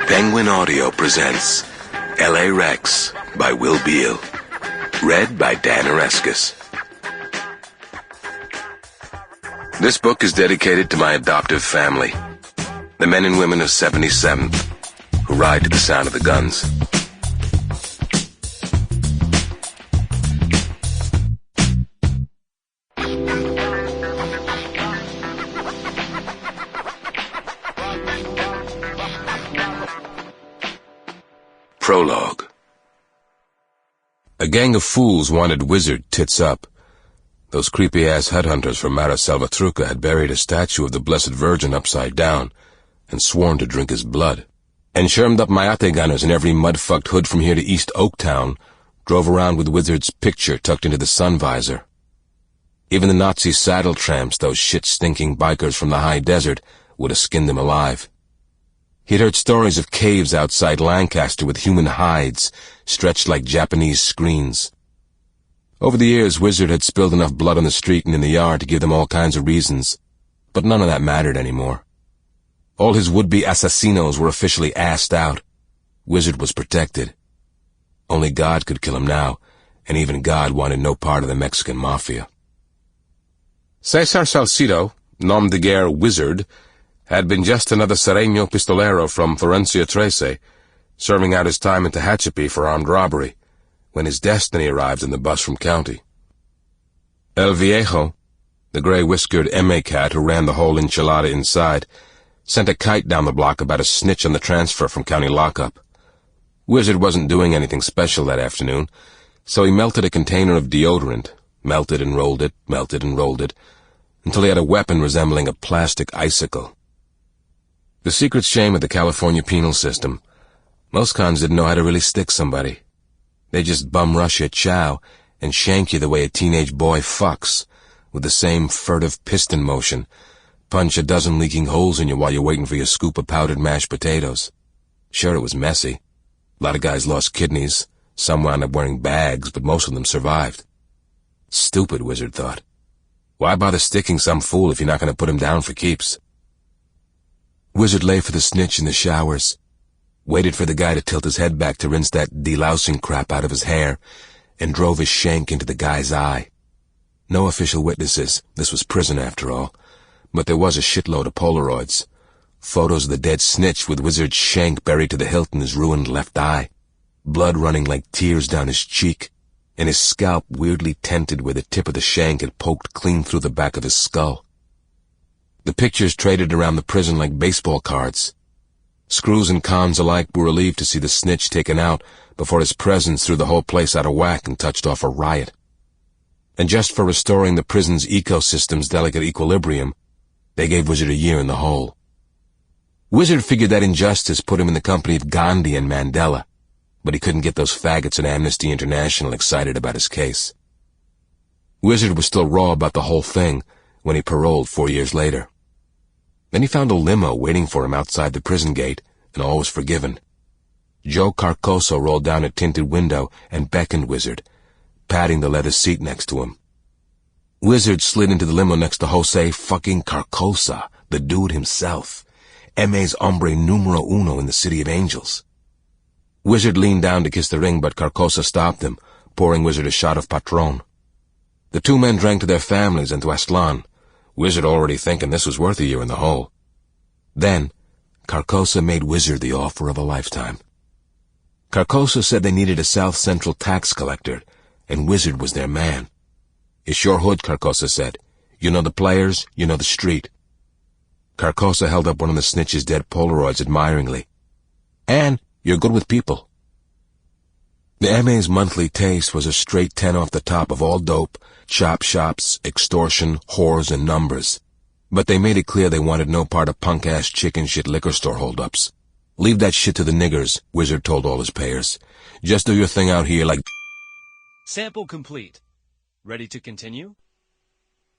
Penguin Audio presents L.A. Rex by Will Beall. Read by Dan Oreskes. This book is dedicated to my adoptive family, the men and women of 77th, who ride to the sound of the guns. Prologue. A gang of fools wanted Wizard tits up. Those creepy-ass headhunters from Mara Salvatruca had buried a statue of the Blessed Virgin upside down and sworn to drink his blood. And shermed up Mayate gunners in every mud-fucked hood from here to East Oaktown drove around with Wizard's picture tucked into the sun visor. Even the Nazi saddle tramps, those shit-stinking bikers from the high desert, would have skinned him alive. He'd heard stories of caves outside Lancaster with human hides stretched like Japanese screens. Over the years, Wizard had spilled enough blood on the street and in the yard to give them all kinds of reasons, but none of that mattered anymore. All his would-be assassinos were officially assed out. Wizard was protected. Only God could kill him now, and even God wanted no part of the Mexican mafia. Cesar Salcido, nom de guerre Wizard, had been just another Sereno pistolero from Florencia Trece, serving out his time in Tehachapi for armed robbery, when his destiny arrived in the bus from county. El Viejo, the gray-whiskered M.A. cat who ran the whole enchilada inside, sent a kite down the block about a snitch on the transfer from county lockup. Wizard wasn't doing anything special that afternoon, so he melted a container of deodorant, melted and rolled it, until he had a weapon resembling a plastic icicle. The secret shame of the California penal system. Most cons didn't know how to really stick somebody. They just bum rush your chow and shank you the way a teenage boy fucks, with the same furtive piston motion, punch a dozen leaking holes in you while you're waiting for your scoop of powdered mashed potatoes. Sure, it was messy. A lot of guys lost kidneys, some wound up wearing bags, but most of them survived. Stupid, Wizard thought. Why bother sticking some fool if you're not going to put him down for keeps? Wizard lay for the snitch in the showers, waited for the guy to tilt his head back to rinse that delousing crap out of his hair, and drove his shank into the guy's eye. No official witnesses. This was prison after all. But there was a shitload of Polaroids. Photos of the dead snitch with Wizard's shank buried to the hilt in his ruined left eye, blood running like tears down his cheek, and his scalp weirdly tented where the tip of the shank had poked clean through the back of his skull. The pictures traded around the prison like baseball cards. Screws and cons alike were relieved to see the snitch taken out before his presence threw the whole place out of whack and touched off a riot. And just for restoring the prison's ecosystem's delicate equilibrium, they gave Wizard a year in the hole. Wizard figured that injustice put him in the company of Gandhi and Mandela, but he couldn't get those faggots at Amnesty International excited about his case. Wizard was still raw about the whole thing when he paroled 4 years later. Then he found a limo waiting for him outside the prison gate, and all was forgiven. Joe Carcosa rolled down a tinted window and beckoned Wizard, patting the leather seat next to him. Wizard slid into the limo next to Jose fucking Carcosa, the dude himself, M.A.'s hombre numero uno in the City of Angels. Wizard leaned down to kiss the ring, but Carcosa stopped him, pouring Wizard a shot of Patron. The two men drank to their families and to Aztlan, Wizard already thinking this was worth a year in the hole. Then, Carcosa made Wizard the offer of a lifetime. Carcosa said they needed a South Central tax collector, and Wizard was their man. It's your hood, Carcosa said. You know the players, you know the street. Carcosa held up one of the snitch's dead Polaroids admiringly. And you're good with people. The M.A.'s monthly taste was a straight 10 off the top of all dope, chop shops, extortion, whores, and numbers. But they made it clear they wanted no part of punk-ass chicken shit liquor store holdups. Leave that shit to the niggers, Wizard told all his payers. Just do your thing out here like... Sample complete. Ready to continue?